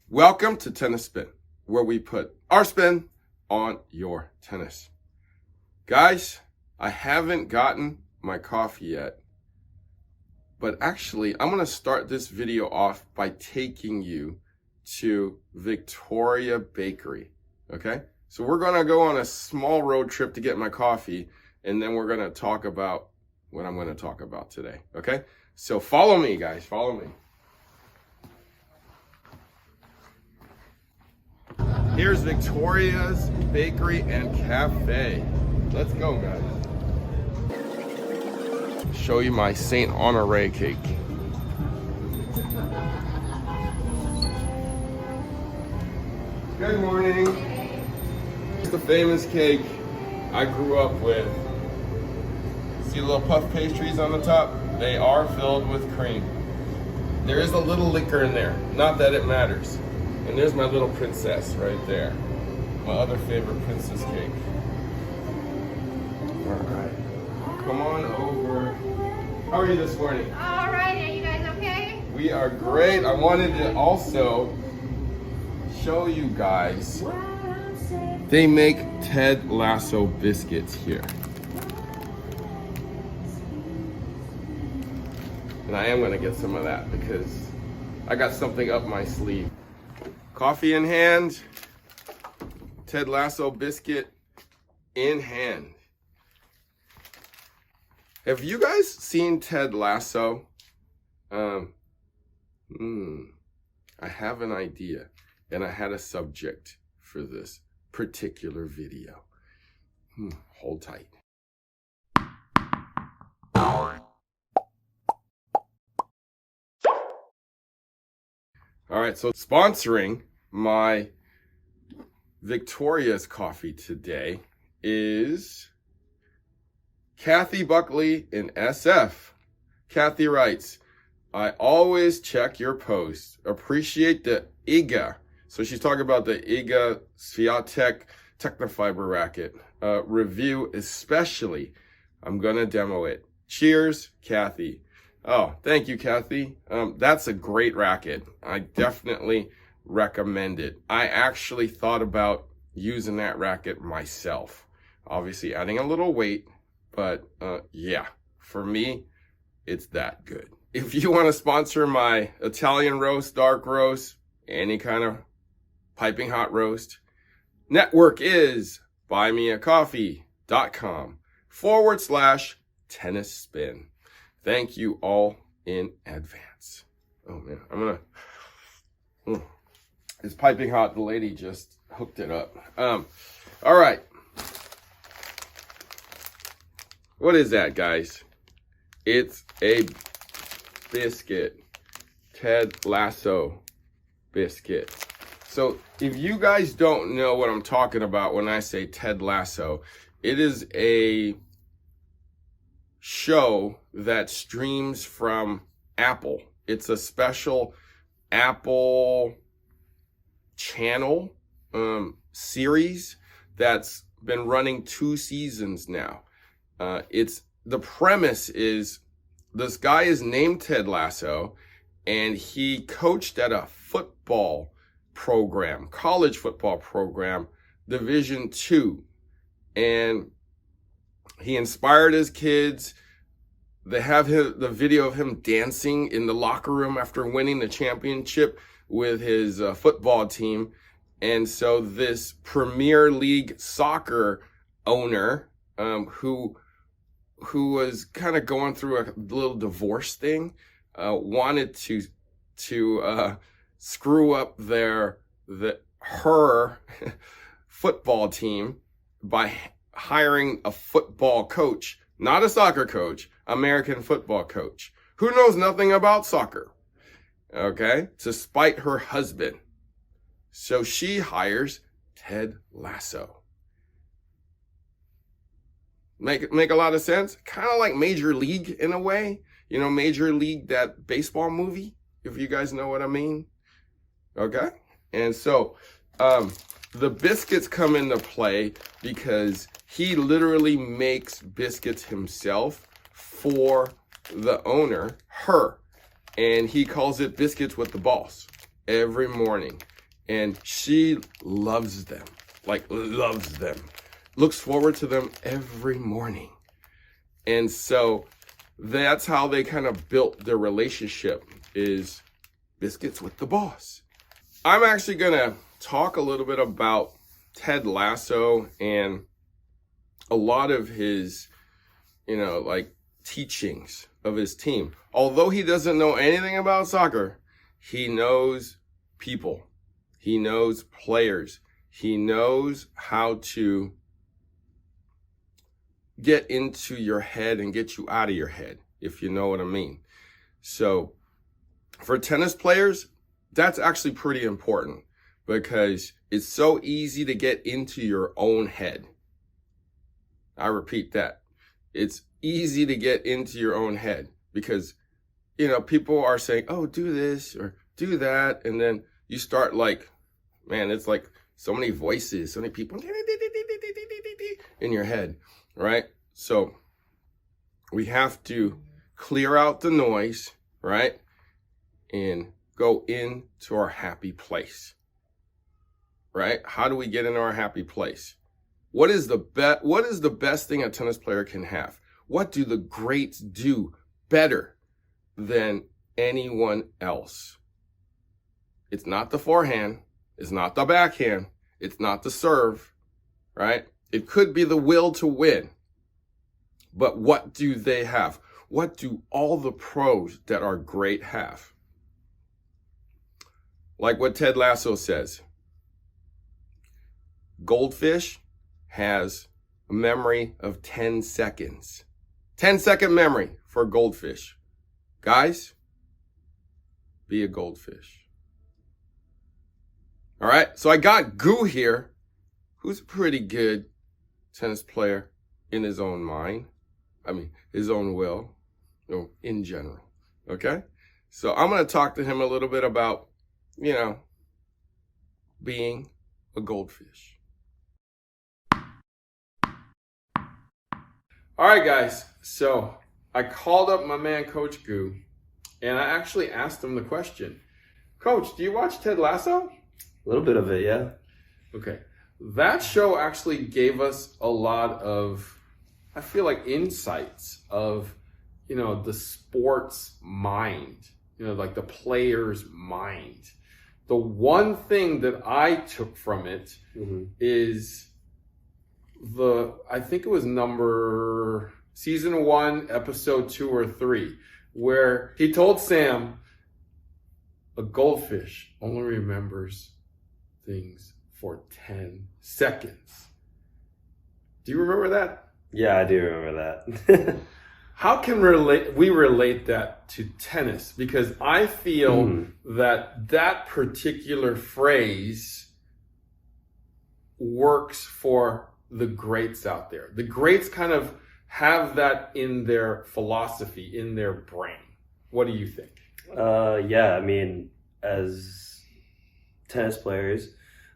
Welcome to Tennis Spin, where we put our spin on your tennis. Guys, I haven't gotten my coffee yet, but actually I'm going to start this video off by taking you to Victoria Bakery, okay? So we're going to go on a small road trip to get my coffee, and then we're going to talk about what I'm going to talk about today, okay? So follow me, guys, follow me. Here's Victoria's Bakery and Cafe. Let's go, guys. Show you my Saint Honore cake. Good morning. It's the famous cake I grew up with. See the little puff pastries on the top? They are filled with cream. There is a little liquor in there. Not that it matters. And there's my little princess right there. My other favorite princess cake. All right. Come on over. How are you this morning? All right, are you guys okay? We are great. I wanted to also show you guys. They make Ted Lasso biscuits here. And I am going to get some of that because I got something up my sleeve. Coffee in hand, Ted Lasso biscuit in hand. Have you guys seen Ted Lasso? I have an idea, and I had a subject for this particular video. Hold tight. All right, so sponsoring my Victoria's coffee today is Kathy Buckley in SF. Kathy writes, I always check your posts. Appreciate the IGA. So she's talking about the IGA Sviatek Technofiber racket review, especially. I'm going to demo it. Cheers, Kathy. Oh, thank you, Kathy. That's a great racket. I definitely recommend it. I actually thought about using that racket myself. Obviously adding a little weight, but yeah, for me, it's that good. If you want to sponsor my Italian roast, dark roast, any kind of piping hot roast, network is buymeacoffee.com/tennis spin. Thank you all in advance. Oh man, it's piping hot. The lady just hooked it up. All right. What is that, guys? It's a biscuit. Ted Lasso biscuit. So if you guys don't know what I'm talking about when I say Ted Lasso, it is a show that streams from Apple. It's a special Apple channel series that's been running 2 seasons now. The premise is this guy is named Ted Lasso, and he coached at a football program, college football program, Division II, and he inspired his kids. They have the video of him dancing in the locker room after winning the championship with his football team. And so this Premier League soccer owner, who was kind of going through a little divorce thing, wanted to screw up her football team by hiring a football coach, not a soccer coach, American football coach, who knows nothing about soccer, okay, to spite her husband. So she hires Ted Lasso. Make a lot of sense? Kind of like Major League in a way. You know, Major League, that baseball movie, if you guys know what I mean. Okay? And so the biscuits come into play because he literally makes biscuits himself for the owner, her. And he calls it Biscuits with the Boss every morning. And she loves them, looks forward to them every morning. And so that's how they kind of built their relationship, is biscuits with the boss. I'm actually gonna talk a little bit about Ted Lasso and a lot of his, teachings of his team. Although he doesn't know anything about soccer, he knows people. He knows players. He knows how to get into your head and get you out of your head, if you know what I mean. So for tennis players, that's actually pretty important, because it's so easy to get into your own head. I repeat that. It's easy to get into your own head because, people are saying, oh, do this or do that. And then you start it's like so many voices, so many people in your head, right? So we have to clear out the noise, right? And go into our happy place, right? How do we get into our happy place? What is the best thing a tennis player can have? What do the greats do better than anyone else? It's not the forehand. It's not the backhand. It's not the serve, right? It could be the will to win. But what do they have? What do all the pros that are great have? Like what Ted Lasso says, goldfish has a memory of 10 seconds. 10-second memory for goldfish. Guys, be a goldfish. All right, so I got Goo here, who's a pretty good tennis player in his own mind. His own will, in general, okay? So I'm going to talk to him a little bit about, being a goldfish. All right, guys, so I called up my man, Coach Goo, and I actually asked him the question, Coach, do you watch Ted Lasso? A little bit of it, yeah. Okay. That show actually gave us a lot of, I feel like, insights of, the sports mind, like the player's mind. The one thing that I took from it is I think it was season 1, episode 2 or 3, where he told Sam, a goldfish only remembers things for 10 seconds. Do you remember that? Yeah, I do remember that. How can we relate that to tennis? Because I feel that particular phrase works for the greats out there. The greats kind of have that in their philosophy, in their brain. What do you think? Yeah, as tennis players,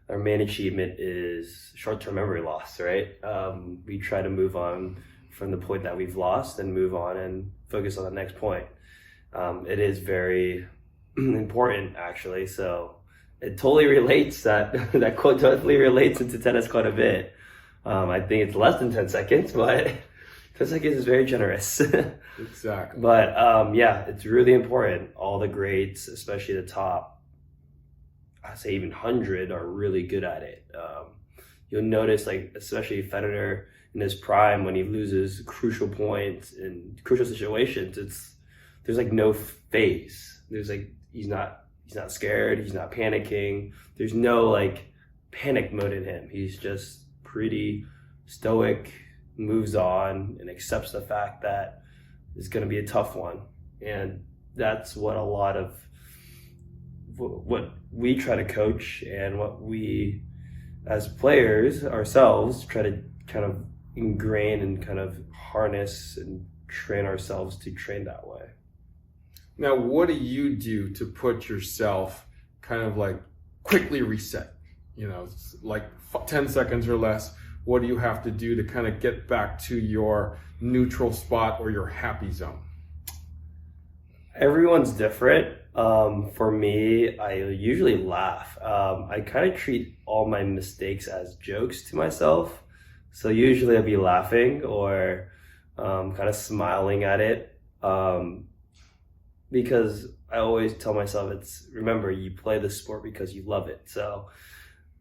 our main achievement is short-term memory loss, right? We try to move on from the point that we've lost and move on and focus on the next point. It is very important, actually. So it totally relates, that quote totally relates into tennis quite a bit. I think it's less than 10 seconds, but 10 seconds is very generous. Exactly. But yeah, it's really important. All the greats, especially the top, I'd say even 100, are really good at it. You'll notice, especially Federer in his prime, when he loses crucial points in crucial situations, there's no phase. There's he's not scared. He's not panicking. There's no panic mode in him. He's just pretty stoic, moves on, and accepts the fact that it's going to be a tough one. And that's what a lot of what we try to coach, and what we as players ourselves try to kind of ingrain and kind of harness and train ourselves to train that way. Now, what do you do to put yourself kind of quickly reset? 10 seconds or less. What do you have to do to kind of get back to your neutral spot or your happy zone? Everyone's different. For me, I usually laugh. I kind of treat all my mistakes as jokes to myself. So usually I'll be laughing or kind of smiling at it. Because I always tell myself remember, you play the sport because you love it. So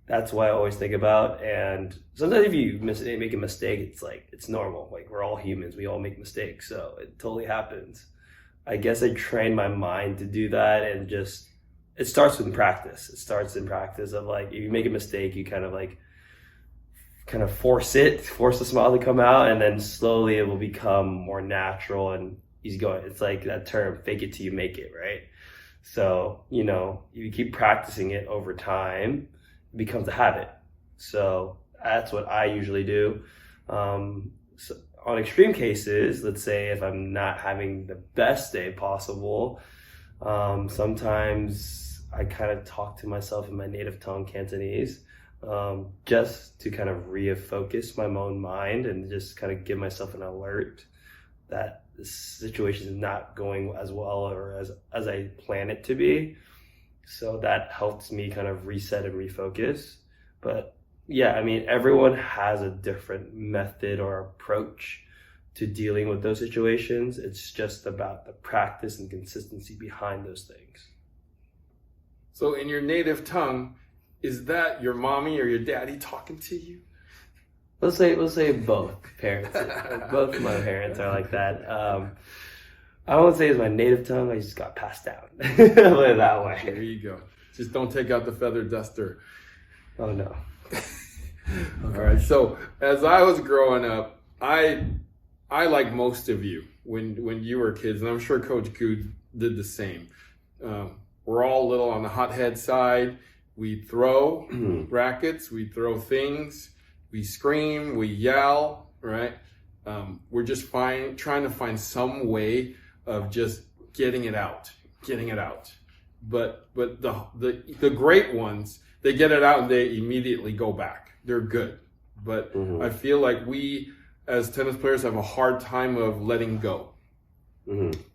that's what I always think about. And sometimes if you make a mistake, it's normal. Like, we're all humans. We all make mistakes. So it totally happens. I guess I train my mind to do that, and it starts with practice. It starts in practice of, like, if you make a mistake, you kind of force the smile to come out, and then slowly it will become more natural and easygoing. It's like that term, fake it till you make it, right? So, you keep practicing it over time, it becomes a habit. So that's what I usually do. So on extreme cases, let's say if I'm not having the best day possible, sometimes I kind of talk to myself in my native tongue, Cantonese, just to kind of refocus my own mind and just kind of give myself an alert that the situation is not going as well or as I plan it to be. So that helps me kind of reset and refocus. But yeah, I mean, everyone has a different method or approach to dealing with those situations. It's just about the practice and consistency behind those things. So in your native tongue, is that your mommy or your daddy talking to you? Let's say both parents. Both of my parents are like that. I won't say it's my native tongue. I just got passed down. Put it that way. There you go. Just don't take out the feather duster. Oh no. All right. So as I was growing up, I like most of you when you were kids, and I'm sure Coach Good did the same. We're all a little on the hothead side. We throw rackets, we throw things, we scream, we yell, right? We're just trying to find some way of just getting it out. But the great ones, they get it out and they immediately go back. They're good. But I feel like we as tennis players have a hard time of letting go.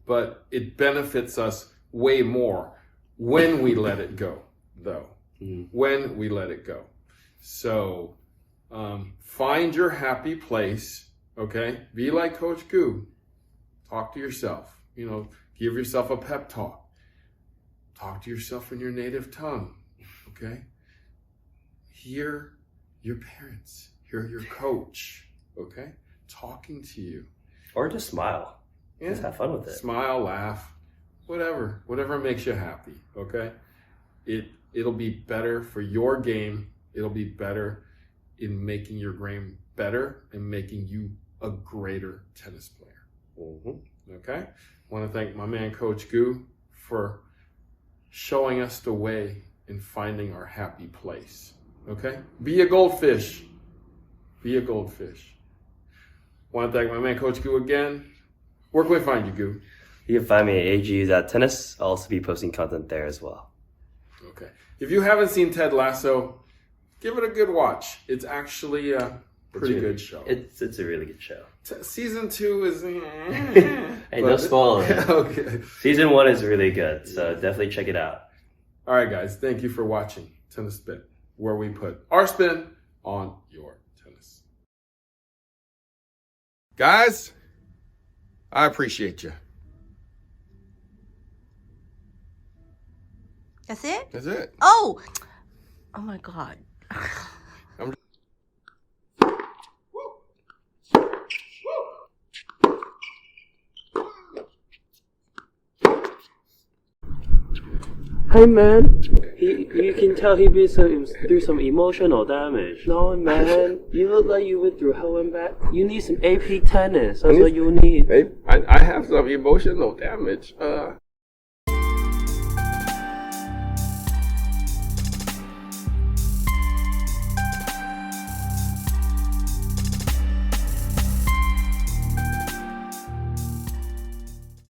But it benefits us way more when we let it go, though. When we let it go. So find your happy place, okay? Be like Coach Gu. Talk to yourself. Give yourself a pep talk. Talk to yourself in your native tongue, okay? Hear your parents. Hear your coach, okay? Talking to you. Or just smile. Yeah. Just have fun with it. Smile, laugh, whatever makes you happy, okay? It'll be better for your game. It'll be better in making your game better and making you a greater tennis player. Okay? I want to thank my man, Coach Gu, for showing us the way in finding our happy place. Okay? Be a goldfish. Be a goldfish. I want to thank my man, Coach Gu, again. Where can we find you, Gu? You can find me at AGUs@tennis. I'll also be posting content there as well. Okay. If you haven't seen Ted Lasso, give it a good watch. It's actually a pretty good show. It's a really good show. Season 2 is... Hey, no spoilers. Okay. Season 1 is really good, so definitely check it out. All right, guys. Thank you for watching Tennis Spin, where we put our spin on your tennis. Guys, I appreciate you. That's it? That's it. Oh my God. Hey man, you can tell he been through some emotional damage. No man, you look like you went through hell and back. You need some AP tennis. That's what you need. I have some emotional damage.